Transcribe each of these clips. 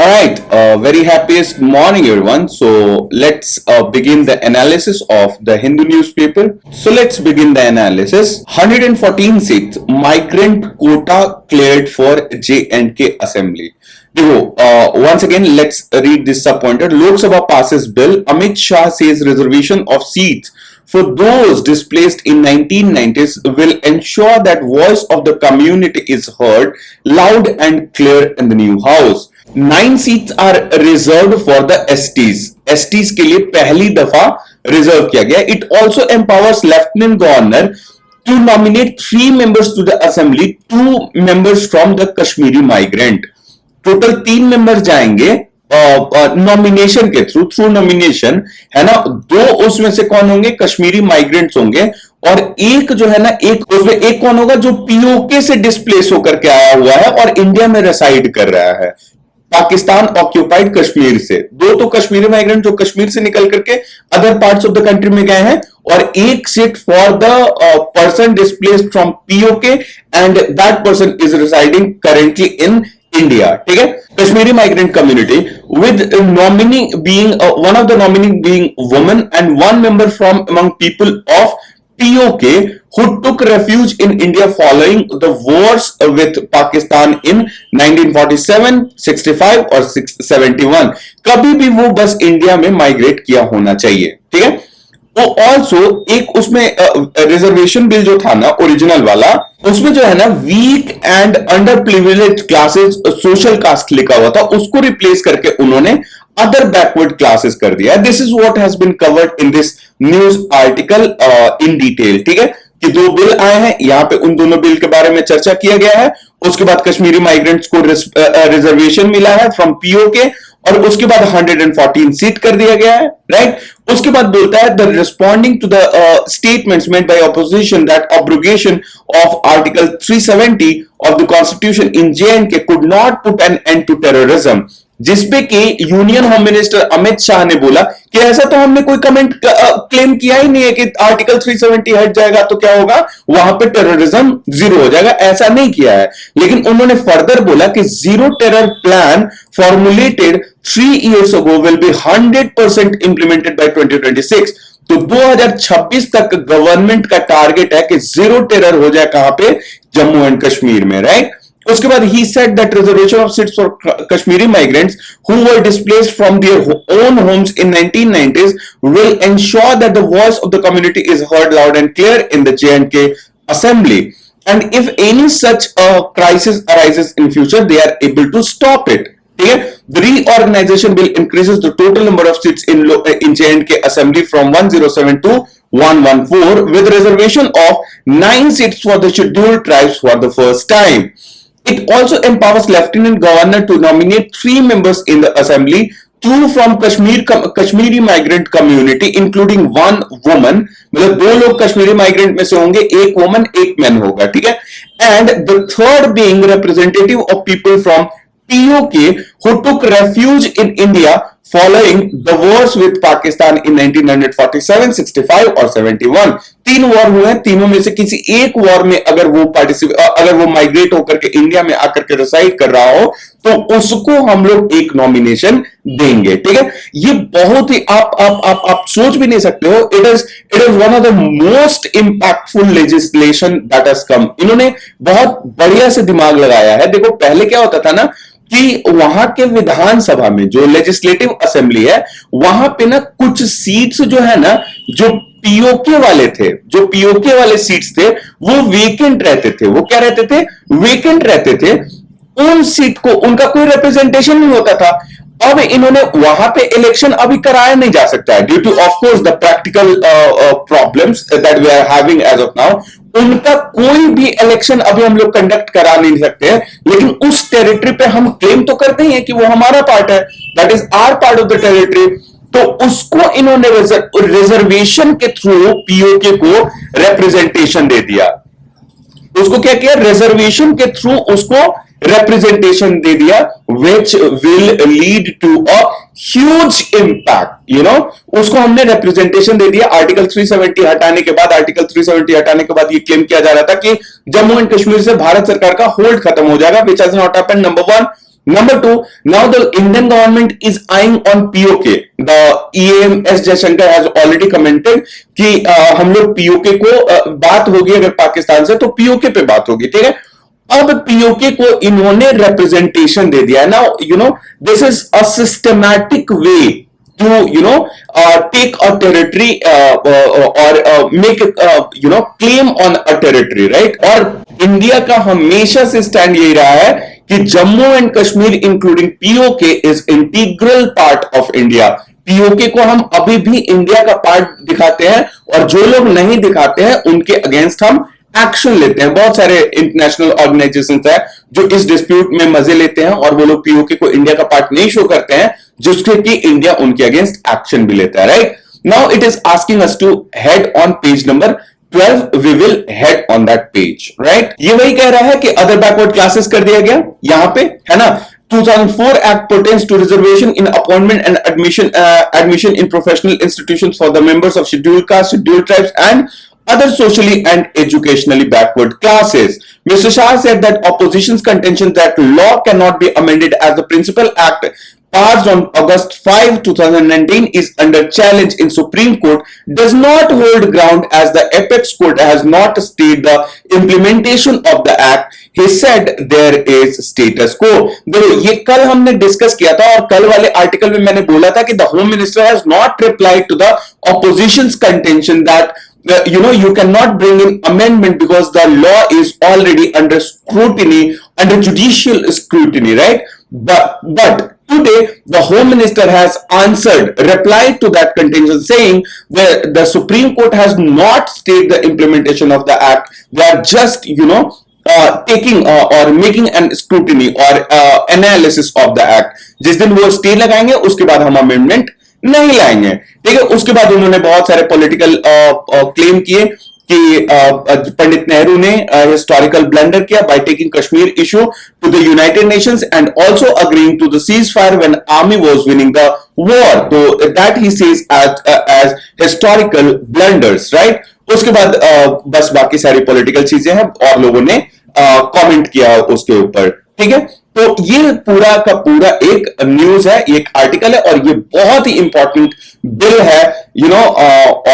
All right, very happiest morning, everyone. So let's begin the analysis of the Hindu newspaper. So let's begin the analysis. 114 seats, migrant quota cleared for J&K Assembly. Once again, let's read this sub-pointer. Lok Sabha passes bill. Amit Shah says reservation of seats for those displaced in 1990s will ensure that voice of the community is heard loud and clear in the new house. 9 seats are reserved for the STs. STs के लिए पहली दफा reserve किया गया. It also empowers Lieutenant Governor to nominate 3 members to the assembly, 2 members from the Kashmiri migrant. Total 3 member जाएंगे nomination के through nomination है ना. 2 उसमें से कौन होंगे? कश्मीरी माइग्रेंट्स होंगे. और एक जो है ना, एक उसमें एक कौन होगा? जो पीओके से डिस्प्लेस होकर के आया हुआ है और इंडिया में रेसाइड कर रहा है, पाकिस्तान ऑक्यूपाइड कश्मीर से. 2 तो कश्मीरी माइग्रेंट जो कश्मीर से निकल करके other parts of the country में गए हैं, और एक seat for the person displaced from PoK and that person is residing currently in India. ठीक है. Kashmiri migrant community with nominee being one of the nominee being woman and 1 member from among people of POK who took refuge in India following the wars with Pakistan in 1947, 65 और 71. कभी भी वो बस India में migrate किया होना चाहिए. ठीक है. वो ऑल्सो एक उसमें रिजर्वेशन बिल जो था ना ओरिजिनल वाला, उसमें जो है ना weak and underprivileged classes social caste लिखा हुआ था, उसको रिप्लेस करके उन्होंने अदर बैकवर्ड क्लासेस कर दिया. This is what has been covered in this news article in detail. ठीक है कि 2 बिल आए हैं, यहां पे उन दोनों बिल के बारे में चर्चा किया गया है. उसके बाद कश्मीरी माइग्रेंट्स को रिजर्वेशन मिला है फ्रॉम पीओके, और उसके बाद 114 सीट कर दिया गया है. राइट. उसके बाद बोलता है the responding to the statements made by opposition that abrogation of article 370 of the constitution in J&K could not put an end to terrorism. जिसपे कि union home minister Amit Shah ने बोला कि ऐसा तो हमने कोई कमेंट क्लेम किया ही नहीं है कि आर्टिकल 370 हट जाएगा तो क्या होगा, वहां पे टेररिज्म जीरो हो जाएगा. ऐसा नहीं किया है. लेकिन उन्होंने फर्दर बोला कि zero terror plan formulated 3 years ago will be 100% implemented by 2026. तो 2026 तक गवर्नमेंट का टारगेट है कि जीरो टेरर हो जाए. कहां पे? जम्मू एंड कश्मीर में. राइट. उसके बाद he said that reservation of seats for Kashmiri migrants who were displaced from their own homes in 1990s will ensure that the voice of the community is heard loud and clear in the J&K assembly, and if any such crisis arises in future they are able to stop it. Okay? The reorganization bill increases the total number of seats in J&K assembly from 107 to 114 with reservation of 9 seats for the scheduled tribes for the first time. It also empowers Lieutenant Governor to nominate 3 members in the assembly, 2 from Kashmiri migrant community, including 1 woman. मतलब 2 लोग Kashmiri migrant में से होंगे, 1 woman 1 man होगा. ठीक है. And the third being representative of people from POK who took refuge in India following the wars with Pakistan in 1947, 65 और 71. 3 war हुए हैं. तीनों में से किसी एक वॉर में अगर वो माइग्रेट होकर के इंडिया में आकर के रिसाइड कर रहा हो तो उसको हम लोग एक नॉमिनेशन देंगे. ठीक है. ये बहुत ही आप सोच भी नहीं सकते हो. It is one of the most impactful legislation that has come. इन्होंने बहुत बढ़िया से दिमाग लगाया है. देखो पहले क्या होता था ना कि वहां के विधानसभा में जो लेजिस्लेटिव असेंबली है, वहां पे ना कुछ सीट्स जो है ना, जो पीओके वाले थे, जो पीओके वाले सीट्स थे, वो वेकेंट रहते थे. वो क्या रहते थे? वेकेंट रहते थे. उन सीट को उनका कोई रिप्रेजेंटेशन नहीं होता था. अब इन्होंने वहां पे इलेक्शन अभी कराया नहीं जा सकता है due to of course the practical problems that we are having as of now. उनका कोई भी इलेक्शन अभी हम लोग कंडक्ट करा नहीं सकते हैं. लेकिन उस टेरिटरी पे हम क्लेम तो करते ही हैं कि वो हमारा पार्ट है, that is our part of the territory. तो उसको इन्होंने रिजर्वेशन के थ्रू पीओके को रिप्रेजेंटेशन दे दिया. उसको क्या किया? रिजर्वेशन के थ्रू उसको representation दे दिया, which will lead to a huge impact. उसको हमने representation दे दिया. आर्टिकल 370 हटाने के बाद ये क्लेम किया जा रहा था कि जम्मू एंड कश्मीर से भारत सरकार का होल्ड खत्म हो जाएगा, which has not happened. Number 1. Number two, now the Indian government is eyeing on POK. The EAM Jaishankar has already commented कि हम लोग POK को बात होगी अगर पाकिस्तान से तो POK पे बात होगी, ठीक है। अब पीओके को इन्होंने रिप्रेजेंटेशन दे दिया है। Now this is a systematic way to take a territory or make claim on a territory, right? और इंडिया का हमेशा से स्टैंड यही रहा है कि Jammu and Kashmir including PoK is integral part of India. PoK को हम अभी भी इंडिया का पार्ट दिखाते हैं और जो लोग नहीं दिखाते हैं उनके अगेंस्ट हम एक्शन लेते हैं। बहुत सारे इंटरनेशनल ऑर्गेनाइजेशंस है जो इस डिस्प्यूट में मजे लेते हैं और वो लोग पीओके को इंडिया का पार्ट नहीं शो करते हैं, जिसके कि इंडिया उनके अगेंस्ट एक्शन भी लेता है, right. Now it is asking us to head on page number 12, we will head on that page, right. ये वही कह रहा है कि अदर बैकवर्ड क्लासेस कर दिया गया यहां पे, है ना। 2004 Act pertains to reservation in appointment and admission in professional institutions for the members of scheduled caste, scheduled tribes and other socially and educationally backward classes. Mr. Shah said that opposition's contention that law cannot be amended as the principal act passed on August 5, 2019 is under challenge in Supreme Court does not hold ground as the apex court has not stayed the implementation of the act. He said there is status quo. देखो ये कल हमने discuss किया था और कल वाले article में मैंने बोला था कि the Home Minister has not replied to the opposition's contention that you cannot bring in amendment because the law is already under scrutiny, under judicial scrutiny, right? But today the Home Minister has answered, replied to that contention, saying that the Supreme Court has not stayed the implementation of the act. They are just taking or making an scrutiny or analysis of the act. जिस दिन वो stay लगाएंगे उसके बाद हम amendment नहीं लाएंगे, ठीक है। उसके बाद उन्होंने बहुत सारे पॉलिटिकल क्लेम किए कि पंडित नेहरू ने हिस्टोरिकल ब्लंडर किया by taking Kashmir issue to the United Nations and also agreeing to the cease fire when army was winning the war, तो that he says as historical blunders, right. उसके बाद बस बाकी सारी पॉलिटिकल चीजें हैं और लोगों ने कमेंट किया उसके ऊपर, ठीक है। तो ये पूरा का पूरा एक न्यूज है, एक आर्टिकल है और ये बहुत ही इंपॉर्टेंट बिल है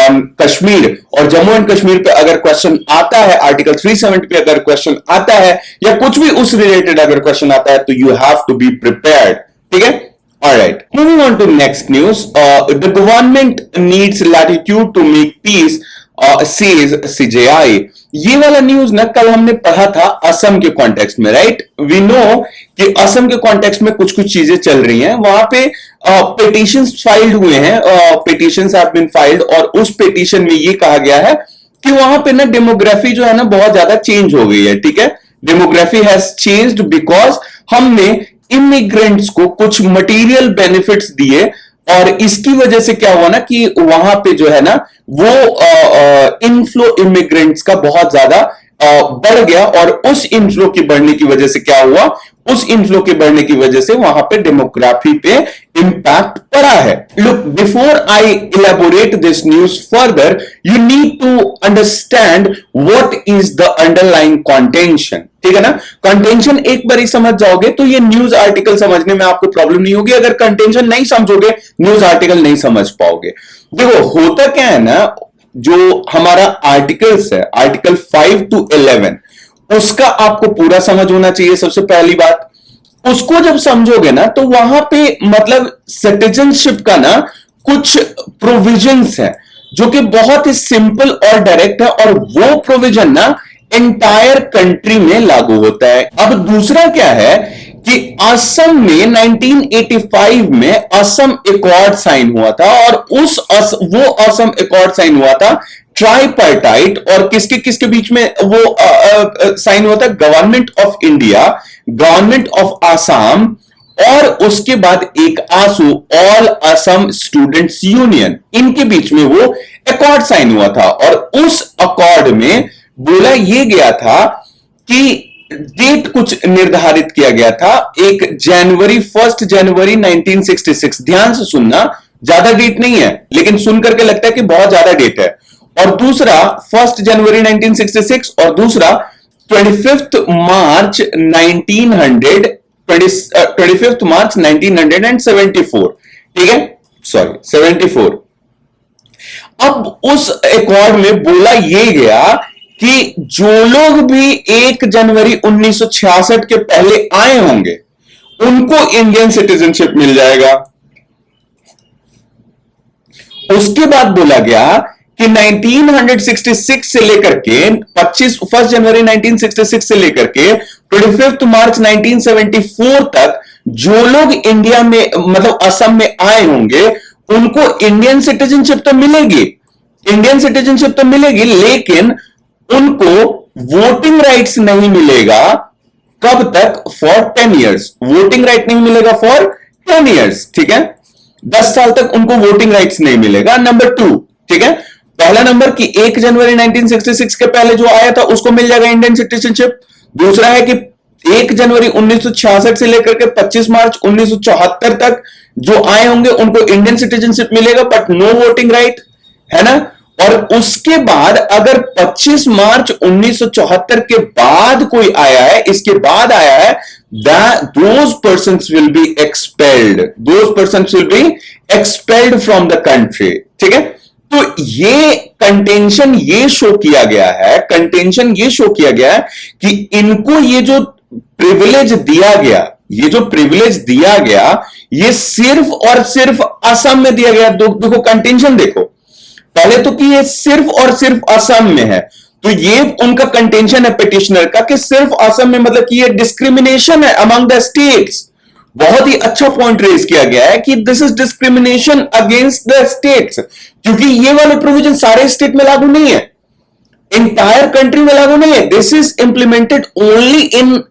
ऑन कश्मीर। और जम्मू एंड कश्मीर पे अगर क्वेश्चन आता है, आर्टिकल 370 पे अगर क्वेश्चन आता है या कुछ भी उस रिलेटेड अगर क्वेश्चन आता है तो you have to be prepared, ठीक है। Alright, moving on to next news. The government needs latitude to make peace, says CJI. ये वाला न्यूज ना कल हमने पढ़ा था असम के कॉन्टेक्स्ट में, राइट। वी नो कि असम के कॉन्टेक्स्ट में कुछ कुछ चीजें चल रही हैं, वहां पे पिटिशंस फाइल्ड हुए हैं, पिटिशंस हैव बीन फाइल्ड और उस पिटिशन में ये कहा गया है कि वहां पे ना डेमोग्राफी जो है ना बहुत ज्यादा चेंज हो गई है, ठीक है। डेमोग्राफी हैज चेंज्ड बिकॉज हमने इमिग्रेंट्स को कुछ मटेरियल बेनिफिट्स दिए और इसकी वजह से क्या हुआ ना कि वहां पे जो है ना वो इनफ्लो इमिग्रेंट्स का बहुत ज्यादा बढ़ गया और उस इनफ्लो की बढ़ने की वजह से क्या हुआ, उस इनफ्लो के बढ़ने की वजह से वहां पे डेमोग्राफी पे इंपैक्ट पड़ा है। Look, before I elaborate this news further you need to understand what is the underlying contention, ठीक है ना। कंटेंशन एक बार ही समझ जाओगे तो ये न्यूज आर्टिकल समझने में आपको प्रॉब्लम नहीं होगी। अगर कंटेंशन नहीं समझोगे न्यूज आर्टिकल नहीं समझ पाओगे। देखो होता क्या है ना, जो हमारा आर्टिकल्स है, आर्टिकल 5 to 11 उसका आपको पूरा समझ होना चाहिए। सबसे पहली बात, उसको जब समझोगे ना तो वहां पे मतलब सिटीजनशिप का ना कुछ प्रोविजंस है जो कि बहुत ही सिंपल और डायरेक्ट है और वो प्रोविजन ना एंटायर कंट्री में लागू होता है। अब दूसरा क्या है कि असम में 1985 में असम एकॉर्ड साइन हुआ था और वो असम एकॉर्ड साइन हुआ था ट्राइपार्टाइट और किसके किसके बीच में वो साइन हुआ था, government of India, government of Assam और उसके बाद एक आसू, ऑल असम स्टूडेंट्स यूनियन, इनके बीच में वो एकॉर्ड साइन हुआ था। और उस अकॉर्ड में बोला यह गया था कि डेट कुछ निर्धारित किया गया था, 1 जनवरी 1966। ध्यान से सुनना, ज्यादा डेट नहीं है लेकिन सुन करके लगता है कि बहुत ज्यादा डेट है। और दूसरा 1 जनवरी 1966 और दूसरा 25 मार्च 1900 25 मार्च 1974, ठीक है, सॉरी 74। अब उस अकॉर्ड में बोला यह गया कि जो लोग भी 1 जनवरी 1966 के पहले आए होंगे उनको इंडियन सिटीजनशिप मिल जाएगा। उसके बाद बोला गया कि 1966 से लेकर के 1 जनवरी 1966 से लेकर के 25 मार्च 1974 तक जो लोग इंडिया में मतलब असम में आए होंगे उनको इंडियन सिटीजनशिप तो मिलेगी, इंडियन सिटीजनशिप तो मिलेगी, लेकिन उनको वोटिंग राइट्स नहीं मिलेगा। कब तक? For 10 years. वोटिंग राइट नहीं मिलेगा फॉर 10 ईयर्स, ठीक है, 10 साल तक उनको वोटिंग राइट्स नहीं मिलेगा। नंबर 2, ठीक है, पहला नंबर कि 1 जनवरी 1966 के पहले जो आया था उसको मिल जाएगा इंडियन सिटीजनशिप। दूसरा है कि 1 जनवरी 1966 से लेकर के 25 मार्च 1974 तक जो आए होंगे उनको इंडियन सिटीजनशिप मिलेगा बट नो वोटिंग राइट, है ना। और उसके बाद अगर 25 मार्च 1974 के बाद कोई आया है, इसके बाद आया है, those persons will be expelled, those persons will be expelled from the country, ठीक है। तो ये कंटेंशन ये शो किया गया है, कंटेंशन ये शो किया गया है कि इनको ये जो प्रिविलेज दिया गया, ये जो प्रिविलेज दिया गया ये सिर्फ और सिर्फ असम में दिया गया। देखो कंटेंशन देखो, पहले तो कि ये सिर्फ और सिर्फ असम में है, तो ये उनका कंटेंशन है पिटिशनर का कि सिर्फ असम में, मतलब कि ये डिस्क्रिमिनेशन है अमंग द स्टेट्स। बहुत ही अच्छा पॉइंट रेज किया गया है कि this is discrimination against the states, क्योंकि ये वाले प्रोविजन सारे स्टेट में लागू नहीं है, इंटायर कंट्री में लागू नहीं है। This is implemented only in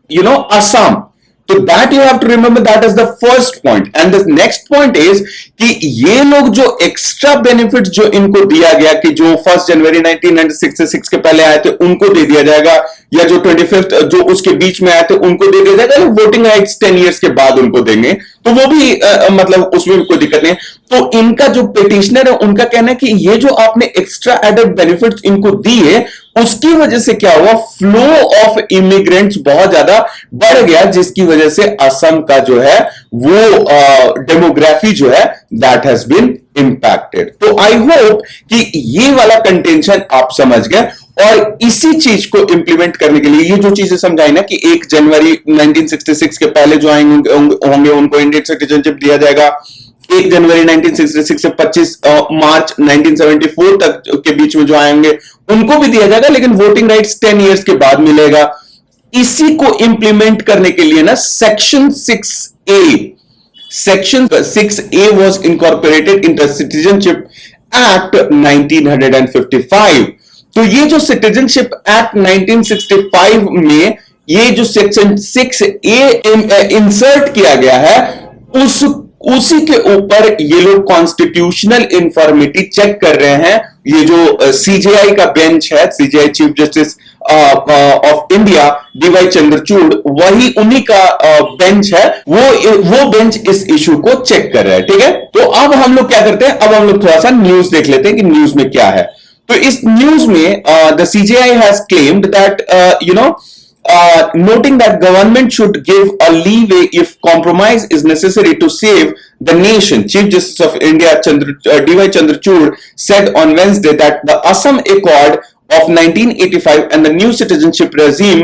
Assam. तो that you have to remember, that is the first point. And the next point is कि ये लोग जो एक्स्ट्रा बेनिफिट जो इनको दिया गया कि जो 1 जनवरी 1966 के पहले आए थे उनको दे दिया जाएगा, या जो 25 जो उसके बीच में आए थे उनको दे दिया जाएगा, वोटिंग राइट्स 10 ईयर्स के बाद उनको देंगे, तो वो भी मतलब उसमें भी कोई दिक्कत नहीं है। तो इनका जो पिटिशनर है उनका कहना है कि ये जो आपने एक्स्ट्रा एडेड बेनिफिट्स इनको दिए उसकी वजह से क्या हुआ, फ्लो ऑफ इमिग्रेंट्स बहुत ज्यादा बढ़ गया, जिसकी वजह से असम का जो है वो डेमोग्राफी जो है दैट हैज बीन इंपैक्टेड। तो आई होप कि ये वाला कंटेंशन आप समझ गए, और इसी चीज को इंप्लीमेंट करने के लिए ये जो चीजें समझाई ना कि 1 जनवरी 1966 के पहले जो आएंगे होंगे उनको इंडियन सिटीजनशिप दिया जाएगा, 1 जनवरी 1966 से 25 मार्च 1974 तक के बीच में जो आएंगे उनको भी दिया जाएगा, लेकिन वोटिंग राइट्स 10 इयर्स के बाद मिलेगा। इसी को इंप्लीमेंट करने के लिए ना section 6A was incorporated into Citizenship Act 1955। तो ये जो सिटीजनशिप एक्ट 1965 में ये जो सेक्शन 6A इंसर्ट किया गया है उसी के ऊपर ये लोग कॉन्स्टिट्यूशनल इंफॉर्मिटी चेक कर रहे हैं। ये जो सीजेआई का बेंच है, CJI chief justice of India DY Chandrachud, वही उन्हीं का बेंच है, वो बेंच इस इशू को चेक कर रहा है, ठीक है। तो अब हम लोग क्या करते हैं, अब हम लोग थोड़ा सा न्यूज देख लेते हैं कि न्यूज में क्या है। तो इस न्यूज में the CJI has claimed that noting that government should give a leeway if compromise is necessary to save the nation. Chief Justice of India D.Y. Chandrachud said on Wednesday that the Assam Accord of 1985 and the new citizenship regime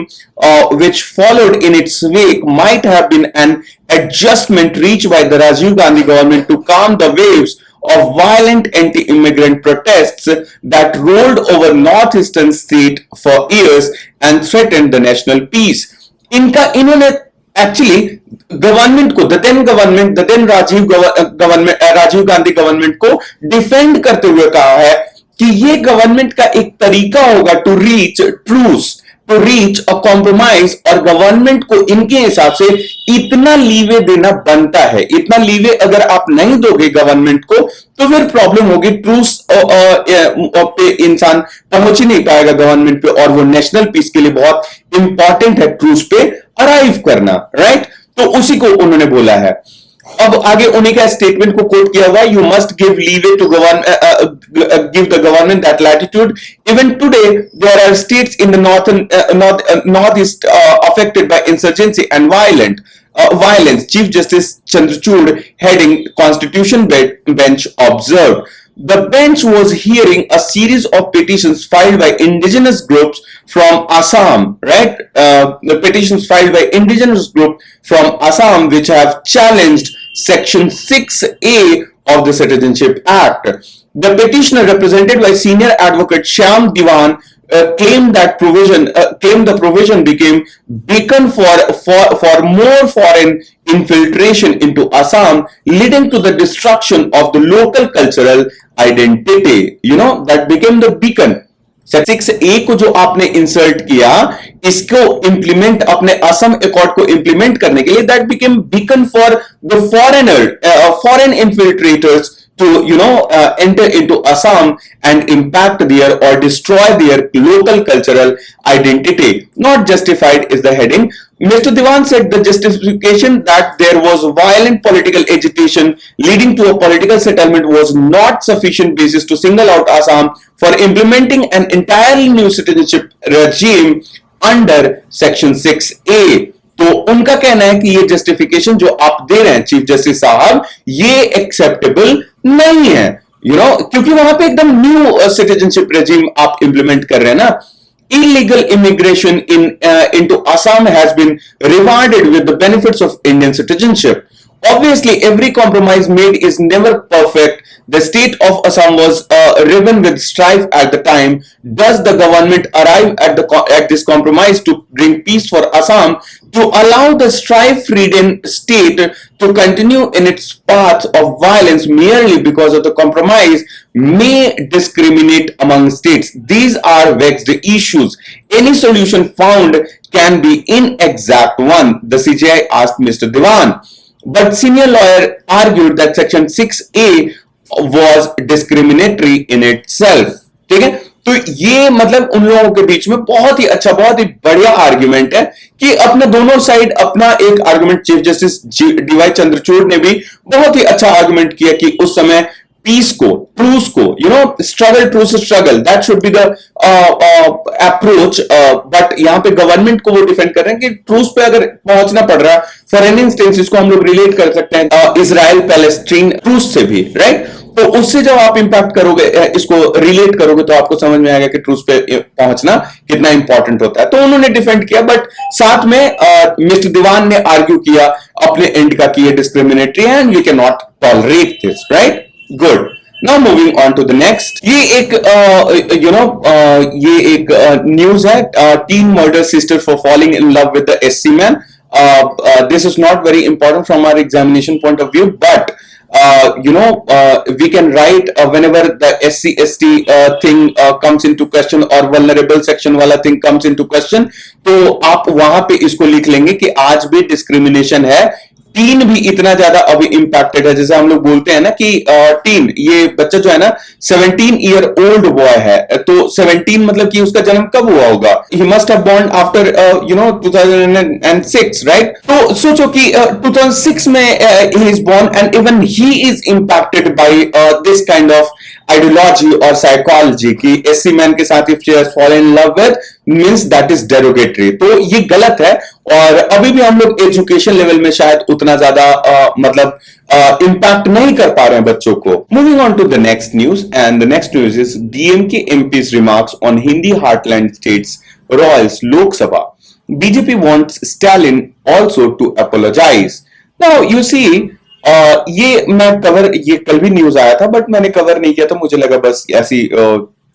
which followed in its wake might have been an adjustment reached by the Rajiv Gandhi government to calm the waves of violent anti-immigrant protests that rolled over northeastern state for years and threatened the national peace. इन्होंने actually government को, the then Rajiv Gandhi government को defend करते हुए कहा है कि ये government का एक तरीका होगा टू रीच अ कॉम्प्रोमाइज, और गवर्नमेंट को इनके हिसाब से इतना लीवे देना बनता है। इतना लीवे अगर आप नहीं दोगे गवर्नमेंट को तो फिर प्रॉब्लम होगी, ट्रूस पे इंसान पहुंच ही नहीं पाएगा गवर्नमेंट पे, और वो नेशनल पीस के लिए बहुत इंपॉर्टेंट है ट्रूस पे अराइव करना, राइट। तो उसी को उन्होंने बोला है। अब आगे उन्हीं का स्टेटमेंट को कोट किया हुआ, you must give leave to give the government that latitude. Even today there are states in the northeast affected by insurgency and violent. violence. Chief Justice Chandrachud, heading Constitution Bench, observed. The bench was hearing a series of petitions filed by indigenous groups from Assam, right? The petitions filed by indigenous groups from Assam, which have challenged Section 6A of the Citizenship Act. The petitioner, represented by senior advocate Shyam Diwan, claimed the provision became beacon for more foreign infiltration into Assam, leading to the destruction of the local cultural identity. That became the beacon. 6A को जो आपने insert किया, इसको implement अपने Assam accord को implement करने के लिए, that became beacon for the foreign infiltrators to enter into Assam and impact their or destroy their local cultural identity. Not justified is the heading. Mr. Diwan said the justification that there was violent political agitation leading to a political settlement was not sufficient basis to single out Assam for implementing an entirely new citizenship regime under Section 6A. तो उनका कहना है कि ये justification जो आप दे रहे हैं चीफ जस्टिस साहब, ये एक्सेप्टेबल नहीं है, क्योंकि वहां पे एकदम न्यू सिटीजनशिप रेजिम आप इंप्लीमेंट कर रहे हैं ना. Illegal immigration into Assam has been rewarded with the benefits of Indian citizenship. Obviously, every compromise made is never perfect. The state of Assam was riven with strife at the time. Does the government arrive at this compromise to bring peace for Assam, to allow the strife-ridden state to continue in its path of violence merely because of the compromise may discriminate among states? These are vexed issues. Any solution found can be inexact one, the CJI asked Mr. Diwan. But senior lawyer argued that Section 6A was discriminatory in itself. ठीक है, तो ये मतलब उन लोगों के बीच में बहुत ही अच्छा, बहुत ही बढ़िया आर्ग्यूमेंट है कि अपने दोनों साइड अपना एक argument, chief justice DY Chandrachud ने भी बहुत ही अच्छा आर्ग्यूमेंट किया कि उस समय पीस को, ट्रूस को, struggle truce struggle, that should be the approach. But यहां पे गवर्नमेंट को वो डिफेंड कर रहे हैं कि ट्रूस पे अगर पहुंचना पड़ रहा है, फॉर एन इंस्टेंस इसको हम लोग रिलेट कर सकते हैं इजराइल पैलेस्टीन ट्रूस से भी, राइट? तो उससे जब आप इंपैक्ट करोगे, इसको रिलेट करोगे, तो आपको समझ में आएगा कि ट्रूस पे पहुंचना कितना इंपॉर्टेंट होता है. तो उन्होंने डिफेंड किया, बट साथ में मिस्टर दीवान ने आर्ग्यू किया अपने एंड का कि ये डिस्क्रिमिनेटरी है and we can not tolerate this, right? Good. Now moving on to the next. ये एक न्यूज है. Teen murders sister for falling in love with the SC man. This is not very important from our examination point of view, but we can write whenever the SC ST thing comes into question or vulnerable section वाला thing comes into question, तो आप वहां पे इसको लिख लेंगे कि आज भी डिस्क्रिमिनेशन है. टीन भी इतना ज्यादा अभी इंपैक्टेड है, जैसे हम लोग बोलते हैं ना कि टीन, ये बच्चा जो है ना 17 ईयर ओल्ड बॉय है, तो 17 मतलब कि उसका जन्म कब हुआ होगा? He must have born after 2006, right? तो सोचो कि 2006 में he is born and even he is impacted by this kind of ideology और साइकोलॉजी कि एससी मैन के साथ if she has fallen in love with means that is derogatory. तो ये गलत है और अभी भी हम लोग एजुकेशन लेवल में शायद उतना ज्यादा मतलब इम्पैक्ट नहीं कर पा रहे हैं बच्चों को. Moving on to the next news, and the next news is DMK MPs remarks on Hindi heartland states royals Lok Sabha. BJP wants Stalin also to apologise. Now you see, ये कल भी न्यूज आया था बट मैंने कवर नहीं किया था, मुझे लगा बस ऐसी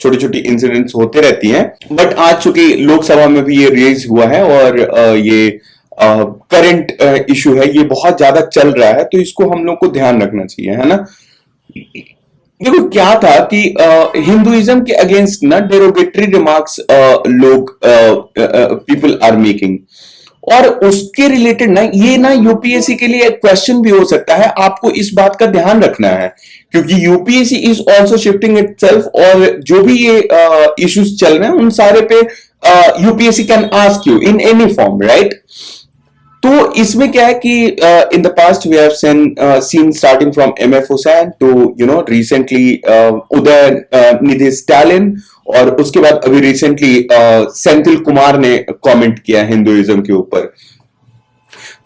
छोटी छोटी इंसिडेंट्स होते रहती हैं. बट आज चूंकि लोकसभा में भी ये रेज हुआ है और ये करंट इशू है, ये बहुत ज्यादा चल रहा है, तो इसको हम लोग को ध्यान रखना चाहिए, है ना. देखो क्या था कि हिंदुइज्म के अगेंस्ट ना डेरोगेटरी रिमार्क्स लोग पीपल आर मेकिंग, और उसके रिलेटेड ना ये ना यूपीएससी के लिए एक क्वेश्चन भी हो सकता है. आपको इस बात का ध्यान रखना है क्योंकि UPSC is also shifting itself, और जो भी ये इश्यूज चल रहे हैं उन सारे पे UPSC can ask you in any form, right? तो इसमें क्या है कि in the past we have seen starting from MF Husain to recently Udhayanidhi Stalin, और उसके बाद अभी रिसेंटली सेंथिल कुमार ने कमेंट किया हिंदुइज्म के ऊपर.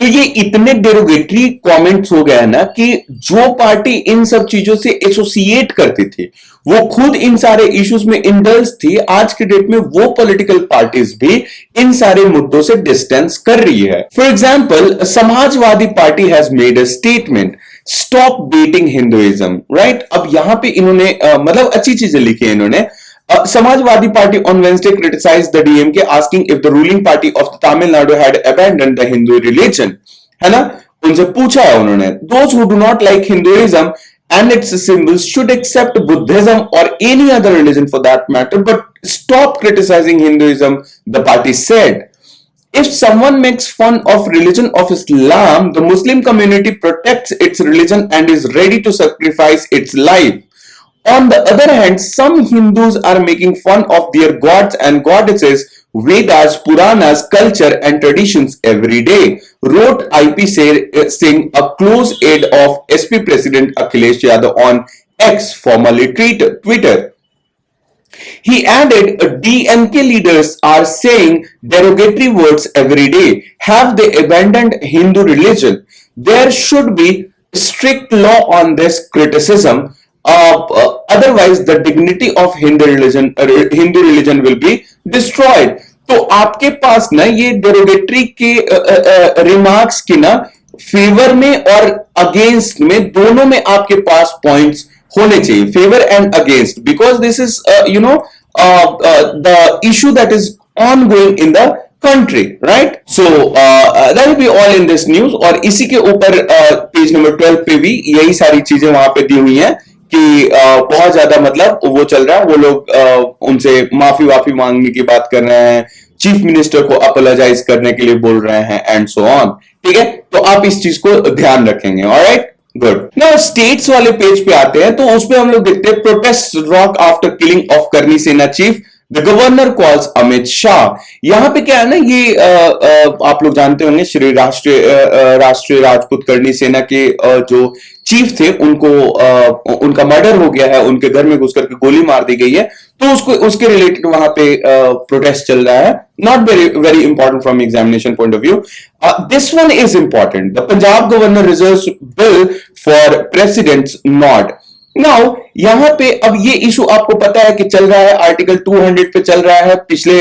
तो ये इतने डेरोगेटरी कमेंट्स हो गए ना कि जो पार्टी इन सब चीजों से एसोसिएट करती थी, वो खुद इन सारे इश्यूज में इंडल्ज थी, आज के डेट में वो पॉलिटिकल पार्टीज भी इन सारे मुद्दों से डिस्टेंस कर रही है। For example, Samajwadi Party has made a statement, stop baiting Hinduism, right. अब यहां पे इन्होंने मतलब अच्छी चीजें लिखी है इन्होंने। Samajwadi Party on Wednesday criticized the DMK, asking if the ruling party of Tamil Nadu had abandoned the Hindu religion. है ना, उनसे पूछा है उन्होंने, those who do not like Hinduism and its symbols should accept Buddhism or any other religion for that matter, but stop criticizing Hinduism, the party said. If someone makes fun of religion of Islam, the Muslim community protects its religion and is ready to sacrifice its life. On the other hand, some Hindus are making fun of their gods and goddesses, Vedas, Puranas, culture and traditions every day, wrote IP Singh, a close aide of SP President Akhilesh Yadav on X, formerly Twitter. He added, DMK leaders are saying derogatory words every day. Have they abandoned Hindu religion? There should be strict law on this criticism. Otherwise the dignity of Hindu religion will be destroyed. तो आपके पास ना ये derogatory के remarks की ना favour में और against में, दोनों में आपके पास पॉइंट्स होने चाहिए, favour and against, because this is the issue that is on going in the country, right. So that will be all in this news. और इसी के ऊपर पेज नंबर 12 पे भी यही सारी चीजें वहां पे दी हुई हैं कि बहुत ज्यादा मतलब वो चल रहा है, वो लोग उनसे माफी वाफी मांगने की बात कर रहे हैं, चीफ मिनिस्टर को अपोलोजाइज करने के लिए बोल रहे हैं एंड सो ऑन। ठीक है, तो आप इस चीज को ध्यान रखेंगे। Alright, good. नाउ स्टेट्स वाले पेज पे आते हैं, तो उसपे हम लोग देखते हैं protest rock after killing of करनी सेना chief, the governor calls Amit Shah. यहां पे क्या है ना, ये आप लोग जानते होंगे, श्री राष्ट्रीय राजपूत करनी सेना के जो चीफ थे, उनका मर्डर हो गया है, उनके घर में घुस करके गोली मार दी गई है, तो उसके रिलेटेड वहां पे प्रोटेस्ट चल रहा है। Not very important from examination point of view. This one is important, the Punjab governor reserves bill for presidents not. Now यहां पे अब ये इशू आपको पता है कि चल रहा है, आर्टिकल 200 पे चल रहा है। पिछले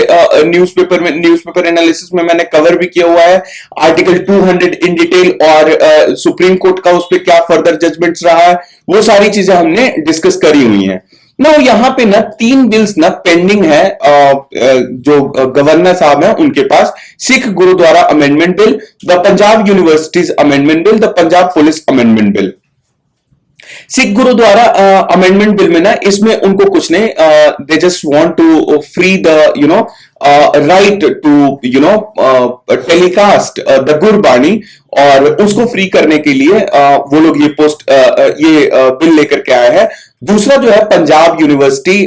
न्यूज़पेपर एनालिसिस में मैंने कवर भी किया हुआ है आर्टिकल 200 इन डिटेल, और सुप्रीम कोर्ट का उस पर क्या फर्दर जजमेंट्स रहा है, वो सारी चीजें हमने डिस्कस करी हुई हैं। ना यहां पे ना 3 बिल्स ना पेंडिंग है, जो गवर्नर साहब हैं उनके पास, Sikh gurdwara amendment bill, the Punjab universities amendment bill, the Punjab police amendment bill. Sikh gurdwara amendment bill में ना, इसमें उनको कुछ नहीं, they just want to free the right to telecast the Gurbani, और उसको फ्री करने के लिए वो लोग ये बिल लेकर के आए हैं। दूसरा जो है Punjab University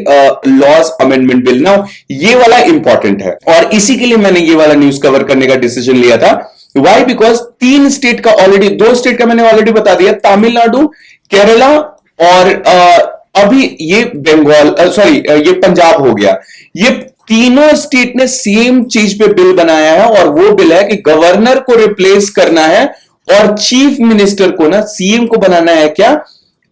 laws amendment bill, ना ये वाला इंपॉर्टेंट है, और इसी के लिए मैंने ये वाला न्यूज कवर करने का डिसीजन लिया था। वाई? बिकॉज 3 स्टेट का ऑलरेडी, 2 स्टेट का मैंने ऑलरेडी बता दिया, तमिलनाडु, केरला, और अभी ये ये पंजाब हो गया। ये तीनों स्टेट ने सेम चीज पे बिल बनाया है, और वो बिल है कि गवर्नर को रिप्लेस करना है, और चीफ मिनिस्टर को ना, सीएम को बनाना है क्या,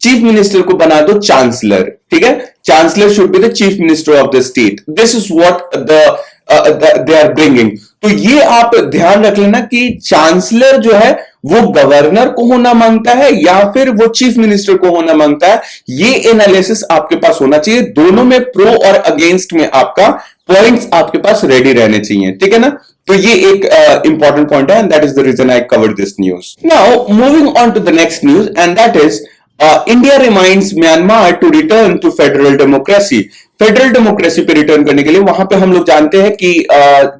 चीफ मिनिस्टर को बना दो चांसलर। ठीक है, chancellor should be the chief minister of the state. This is what they are bringing. तो ये आप ध्यान रख लेना कि चांसलर जो है वो गवर्नर को होना मांगता है या फिर वो चीफ मिनिस्टर को होना मांगता है। ये एनालिसिस आपके पास होना चाहिए, दोनों में प्रो और अगेंस्ट में आपका पॉइंट्स आपके पास रेडी रहने चाहिए। ठीक है ना, तो ये एक इंपॉर्टेंट पॉइंट है, and that is the reason I covered this news. Now moving on to the next news, and that is India reminds Myanmar to return to federal democracy. Federal democracy पे return करने के लिए, वहां पे हम लोग जानते हैं कि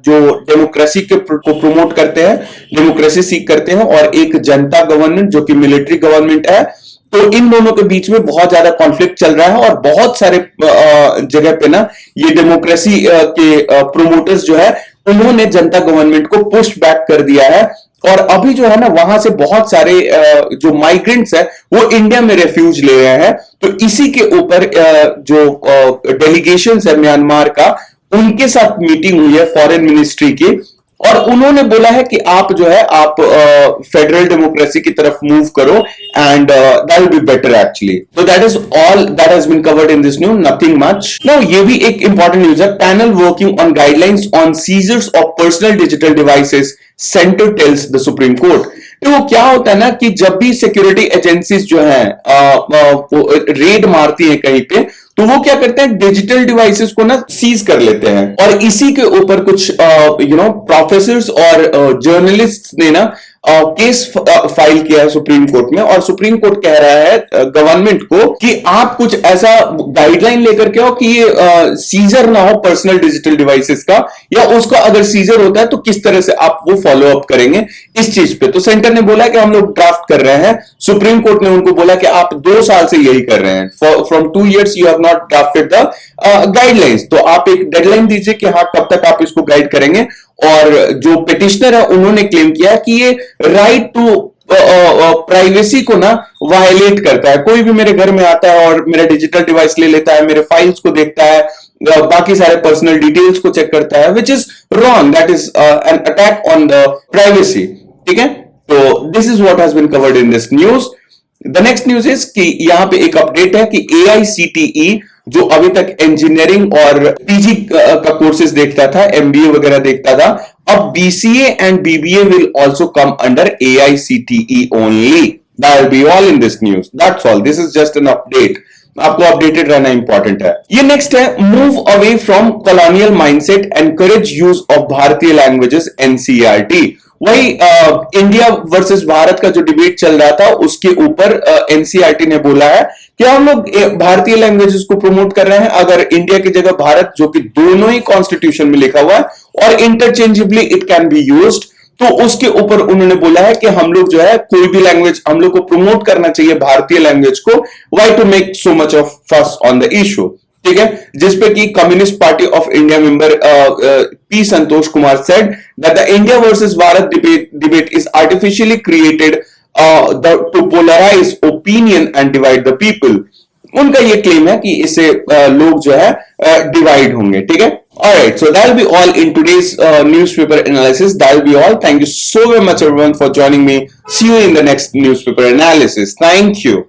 जो डेमोक्रेसी को प्रमोट करते हैं, डेमोक्रेसी सीख करते हैं, और एक जनता गवर्नमेंट जो कि मिलिट्री गवर्नमेंट है, तो इन दोनों के बीच में बहुत ज्यादा कॉन्फ्लिक्ट चल रहा है, और बहुत सारे जगह पे ना ये डेमोक्रेसी के प्रोमोटर्स जो है, उन्होंने जनता गवर्नमेंट को पुश बैक कर दिया है, और अभी जो है ना, वहां से बहुत सारे जो माइग्रेंट्स है वो इंडिया में रेफ्यूज ले रहे हैं। तो इसी के ऊपर जो डेलीगेशन है म्यांमार का, उनके साथ मीटिंग हुई है फॉरेन मिनिस्ट्री की, और उन्होंने बोला है कि आप जो है आप फेडरल डेमोक्रेसी की तरफ मूव करो and that will be better actually. तो that is all that has been covered in this news, nothing much. Now ये भी एक इंपॉर्टेंट न्यूज है. Panel working on guidelines on seizures of personal digital devices, centre tells the Supreme Court. तो क्या होता है ना कि जब भी सिक्योरिटी एजेंसीज जो है रेड मारती है कहीं पे, तो वो क्या करते हैं, डिजिटल डिवाइसेस को ना सीज कर लेते हैं. और इसी के ऊपर कुछ प्रोफेसर्स और जर्नलिस्ट ने ना केस फाइल किया है सुप्रीम कोर्ट में. और सुप्रीम कोर्ट कह रहा है गवर्नमेंट को कि आप कुछ ऐसा गाइडलाइन लेकर के आओ कि ये सीजर ना हो पर्सनल डिजिटल डिवाइसेस का, या उसका अगर सीजर होता है तो किस तरह से आप वो फॉलो अप करेंगे इस चीज पे. तो सेंटर ने बोला कि हम लोग ड्राफ्ट कर रहे हैं. सुप्रीम कोर्ट ने उनको बोला कि आप 2 साल से यही कर रहे हैं, from 2 years you have not drafted the guidelines. तो आप एक डेडलाइन दीजिए कि हाँ कब तक आप इसको गाइड करेंगे. और जो पिटिशनर है उन्होंने क्लेम किया कि ये राइट टू प्राइवेसी को ना वायलेट करता है. कोई भी मेरे घर में आता है और मेरा डिजिटल डिवाइस ले लेता है, मेरे फाइल्स को देखता है, बाकी सारे पर्सनल डिटेल्स को चेक करता है, which is wrong. That is an attack on the privacy. ठीक है, तो this is what has been covered in this news. The next news is कि यहां पे एक अपडेट है कि AICTE जो अभी तक इंजीनियरिंग और पीजी का कोर्सेज देखता था, MBA वगैरह देखता था, अब BCA and BBA will also come under AICTE only. That will be all in this news. That's all. This is just an update. आपको अपडेटेड रहना इंपॉर्टेंट है. ये नेक्स्ट है, move away from colonial mindset, encourage use of भारतीय languages, NCERT. वही India versus Bharat का जो debate चल रहा था उसके ऊपर NCERT ने बोला है कि हम लोग भारतीय लैंग्वेजेस को प्रमोट कर रहे हैं. अगर इंडिया की जगह भारत, जो कि दोनों ही कॉन्स्टिट्यूशन में लिखा हुआ है और interchangeably it can be used, तो उसके ऊपर उन्होंने बोला है कि हम लोग जो है कोई भी लैंग्वेज हम लोग को प्रमोट करना चाहिए, भारतीय लैंग्वेज को. Why to make so much of fuss on the issue. ठीक है, जिसपे कि communist party of India member P. Santosh Kumar said that the India versus Bharat debate is artificially created to polarise opinion and divide the people. उनका ये claim है कि इससे लोग जो है डिवाइड होंगे. ठीक है, alright, so that'll be all in today's newspaper analysis. That'll be all. Thank you so very much everyone for joining me. See you in the next newspaper analysis. Thank you.